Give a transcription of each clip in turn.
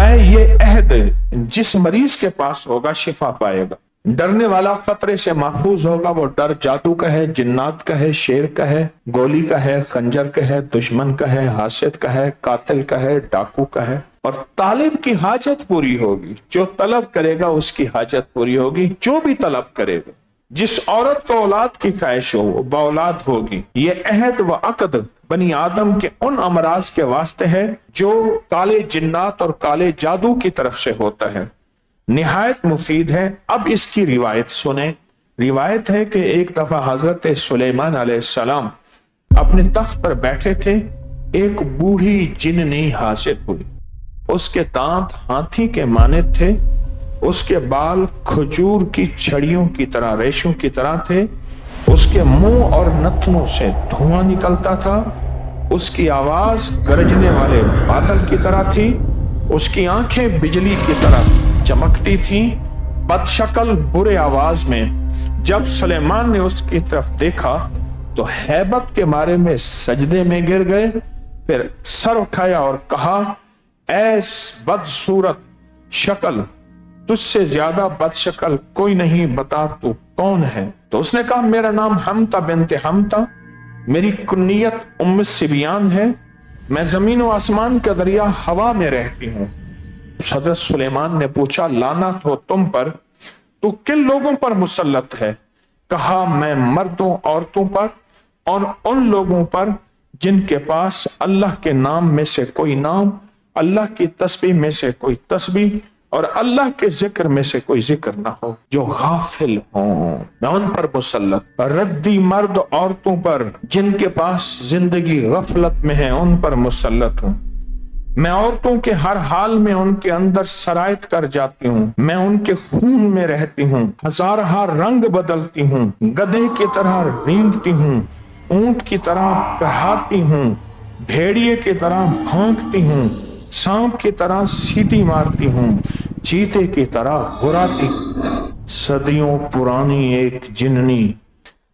फरमाया ये अहद जिस मरीज के पास होगा शिफा पाएगा। डरने वाला खतरे से महफूज होगा, वो डर जादू का है, जिन्नात का है, शेर का है, गोली का है, खंजर का है, दुश्मन का है, हासिद का है, कातिल का है, डाकू का है। और तालिब की हाजत पूरी होगी, जो तलब करेगा उसकी हाजत पूरी होगी। जो भी तलब करेगा, जिस औरत को औलाद की ख्वाहिश हो वो बाऔलाद होगी। ये अहद व अक़द बनी आदम के उन अमराज के वास्ते है जो काले जिन्नात और काले जादू की तरफ से होता है। निहायत मुफीद है। अब इसकी रिवायत सुने। रिवायत है कि एक दफा हजरत सुलेमान अलैहिस्सलाम अपने तख्त पर बैठे थे, एक बूढ़ी जिन्नी हासिल हुई। उसके दांत हाथी के मानित थे, उसके बाल खजूर की छड़ियों की तरह, रेशों की तरह थे, उसके मुंह और नथनों से धुआं निकलता था, उसकी आवाज गरजने वाले बादल की तरह थी, उसकी आंखें बिजली की तरह चमकती थीं। बदशक्ल बुरे आवाज में जब सुलेमान ने उसकी तरफ देखा तो हैबत के मारे में सजदे में गिर गए, फिर सर उठाया और कहा, ऐस बदसूरत शक्ल, तुझसे ज्यादा बदशक्ल कोई नहीं, बता तू कौन है। तो उसने कहा, मेरा नाम हमता बिनते हमता, मेरी कुन्नियत उम्म सिबियान है, मैं जमीन व आसमान के दरिया हवा में रहती हूँ। हजरत सुलेमान ने पूछा, लानत हो तुम पर, तू किन लोगों पर मुसल्लत है? कहा, मैं मर्दों औरतों पर और उन लोगों पर जिनके पास अल्लाह के नाम में से कोई नाम, अल्लाह की तस्बीह में से कोई तस्बीह और अल्लाह के जिक्र में से कोई जिक्र ना हो, जो गाफिल हो, मैं उन पर मुसल्लत। रद्दी मर्द औरतों पर जिनके पास जिंदगी गफलत में है, उन पर मुसल्लत हूं। मैं औरतों के हर हाल में उनके अंदर सरायत कर जाती हूँ, मैं उनके खून में रहती हूँ, हजारहा रंग बदलती हूँ, गधे की तरह रेंगती हूँ, ऊंट की तरह कहती हूँ, भेड़िए की तरह भौंकती हूँ, सांप की तरह सीटी मारती हूँ, चीते की तरह घुराती। सदियों पुरानी एक जिन्नी।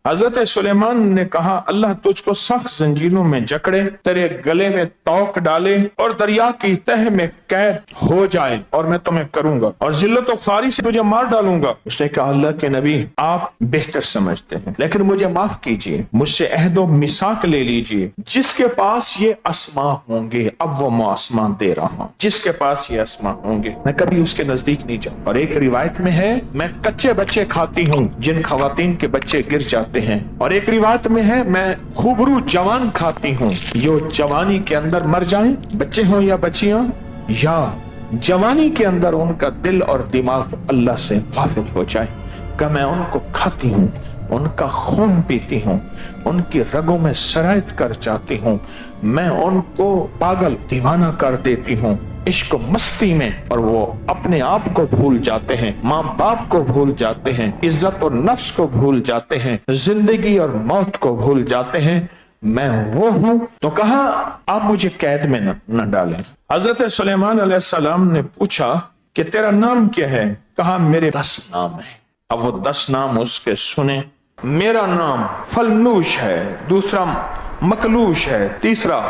हजरत सुलेमान ने कहा, अल्लाह तुझको सख्त जंजीरों में जकड़े, तेरे गले में तौक डाले और दरिया की तह में कैद हो जाए, और मैं तुम्हें करूंगा और जिल्लत और ख्वारी से तुझे मार डालूंगा। उसने कहा, अल्लाह के नबी आप बेहतर समझते हैं, लेकिन मुझे माफ कीजिए, मुझसे अहद व मिसाक ले लीजिए। जिसके पास ये अस्मा होंगे, अब वो मुआसमा दे रहा हूं, जिसके पास ये अस्मा होंगे मैं कभी उसके नजदीक नहीं जाऊं। और एक रिवायत में है, मैं कच्चे बच्चे खाती हूँ जिन खवातीन के बच्चे गिर जाते हैं। और एक रिवायत में है, मैं खूबरू जवान खाती हूँ जो जवानी के अंदर मर जाएं, बच्चे हों या बच्चियां, या जवानी के अंदर उनका दिल और दिमाग अल्लाह से गाफिल हो जाए। कि मैं उनको खाती हूँ, उनका खून पीती हूँ, उनकी रगों में सरायत कर जाती हूँ, मैं उनको पागल दीवाना कर देती हूँ इश्क मस्ती में, और वो अपने आप को भूल जाते हैं, माँ बाप को भूल जाते हैं, इज्जत और नफ्स को भूल जाते हैं, जिंदगी और मौत को भूल जाते हैं। मैं वो हूं। तो कहा, आप मुझे कैद में न डालें। हजरत सुलेमान अलैहिस्सलाम ने पूछा कि तेरा नाम क्या है? कहा, मेरे 10 नाम है। अब वो 10 नाम उसके सुने। मेरा नाम फलनूश है, दूसरा मकलूश है, तीसरा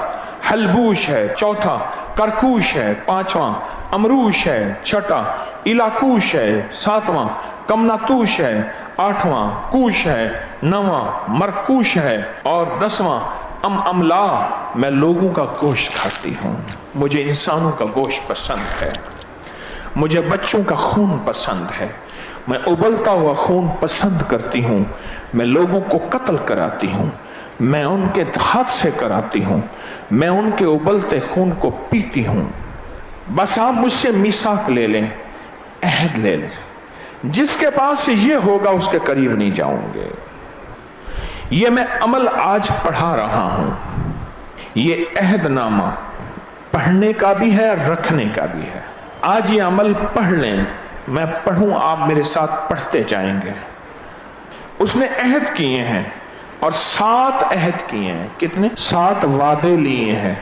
हलबूश है, चौथा करकूश है, पांचवा अमरूश है, छठा इलाकूश है, सातवां कमनातूश है, आठवां कूश है, नौवां मरकूश है और 10वां अमला। मैं लोगों का गोश्त खाती हूँ, मुझे इंसानों का गोश्त पसंद है, मुझे बच्चों का खून पसंद है, मैं उबलता हुआ खून पसंद करती हूँ, मैं लोगों को कत्ल कराती हूँ, मैं उनके हाथ से कराती हूँ, मैं उनके उबलते खून को पीती हूँ। बस आप मुझसे मीसाक ले लें, अहद ले लें, जिसके पास ये होगा उसके करीब नहीं जाऊंगे। ये मैं अमल आज पढ़ा रहा हूं, ये अहदनामा पढ़ने का भी है, रखने का भी है। आज ये अमल पढ़ लें, मैं पढ़ूं, आप मेरे साथ पढ़ते जाएंगे। उसने अहद किए हैं और 7 अहद किए हैं। कितने? 7 वादे लिए हैं।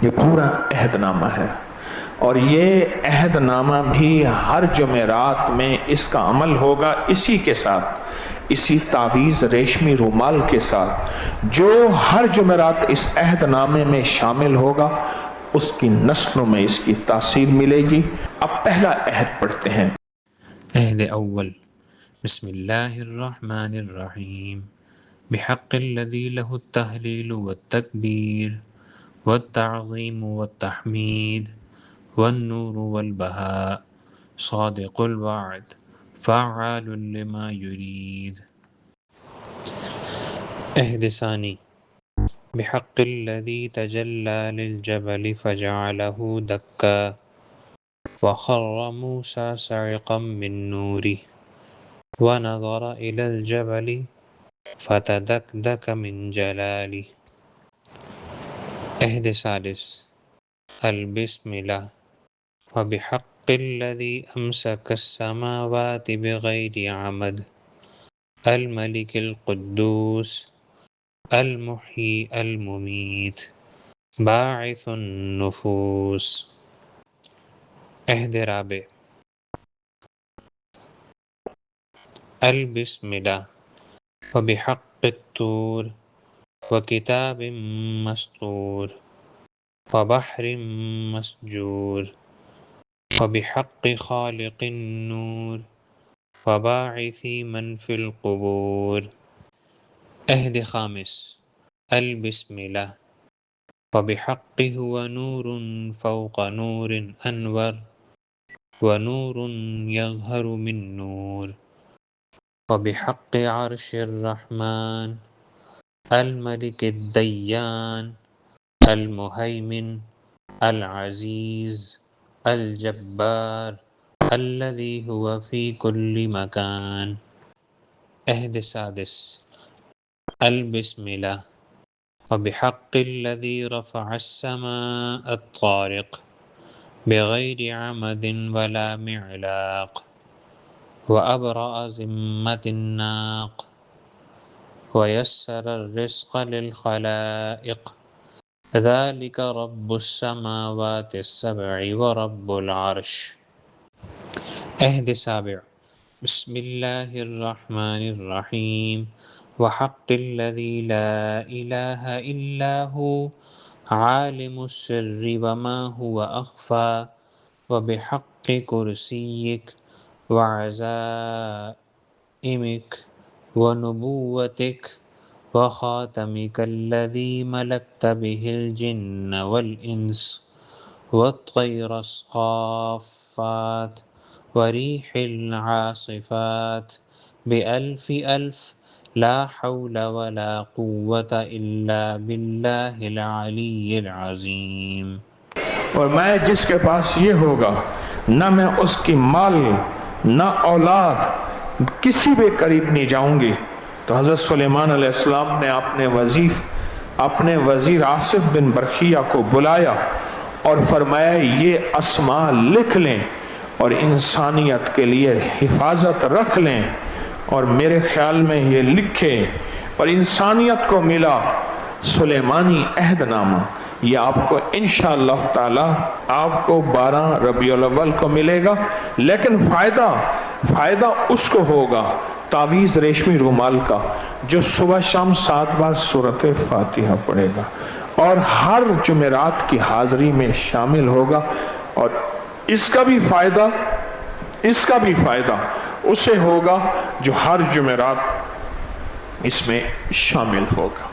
ये पूरा अहदनामा है और ये अहदनामा भी हर जुमेरात में इसका अमल होगा, इसी के साथ, इसी तावीज़ रेशमी रुमाल के साथ। जो हर जुमेरात इस अहदनामे में शामिल होगा اس کی نسلوں میں اس کی تاثیر ملے گی۔ اب پہلا عہد پڑھتے ہیں۔ عہد اول، بسم اللہ الرحمن الرحیم، بحق الذی لہ التحلیل والتکبیر والتعظیم والتحمید والنور والبہاء، صادق الوعد، فعال لما یرید۔ عہد ثانی، بحق الذی تجلی للجبل فجعلہ دکا وخر موسیٰ صعقا من نورہ ونظر إلى الجبل فتدكدك من جلاله۔ عہد ثالث، البسملہ، وبحق الذی امسک السماوات بغیر عمد، الملک القدوس المحیی الممیت، باعث النفوس۔ عہد رابع، البسملہ، وبحق الطور وکتاب مسطور وبحر مسجور، وبحق خالق النور وباعث من فی القبور۔ عہد خامس، البسملہ، وبحق هو نور فوق نور انور ونور یظہر من نور، وبحق عرش الرحمن الملک الدیان المہیمن العزیز الجبار الذی هو فی کل مکان۔ عہد سادس، البسملہ، وبحق الذی رفع السماء الطارق بغیر عمد ولا معلاق وأبرأ ذمة الناق ويسر الرزق للخلائق، ذلك رب السماوات السبع ورب العرش۔ عہد سابع، بسم اللہ الرحمن الرحیم، وحق الذی لا الہ الا ہو عالم السر وما هو اخفى، وبحق کرسیک وعزائمک ونبوتک وخاتمک الذی ملکت به الجن والانس والطیر الصافات وريح العاصفات بألف ألف لا حول ولا قوة إلا بالله العلي العظيم۔ اور میں جس کے پاس یہ ہوگا نہ میں اس کی مال نہ اولاد کسی بھی قریب نہیں جاؤں گی۔ تو حضرت سلیمان علیہ السلام نے اپنے وزیر آصف بن برخیہ کو بلایا اور فرمایا یہ اسماء لکھ لیں اور انسانیت کے لیے حفاظت رکھ لیں، اور میرے خیال میں یہ لکھے اور انسانیت کو ملا سلیمانی عہد نامہ۔ یہ آپ کو انشاءاللہ تعالی آپ کو 12 ربیع الاول کو ملے گا، لیکن فائدہ اس کو ہوگا تعویذ ریشمی رومال کا جو صبح شام 7 بار سورۃ فاتحہ پڑھے گا اور ہر جمعرات کی حاضری میں شامل ہوگا، اور اس کا بھی فائدہ اسے ہوگا جو ہر جمعرات اس میں شامل ہوگا۔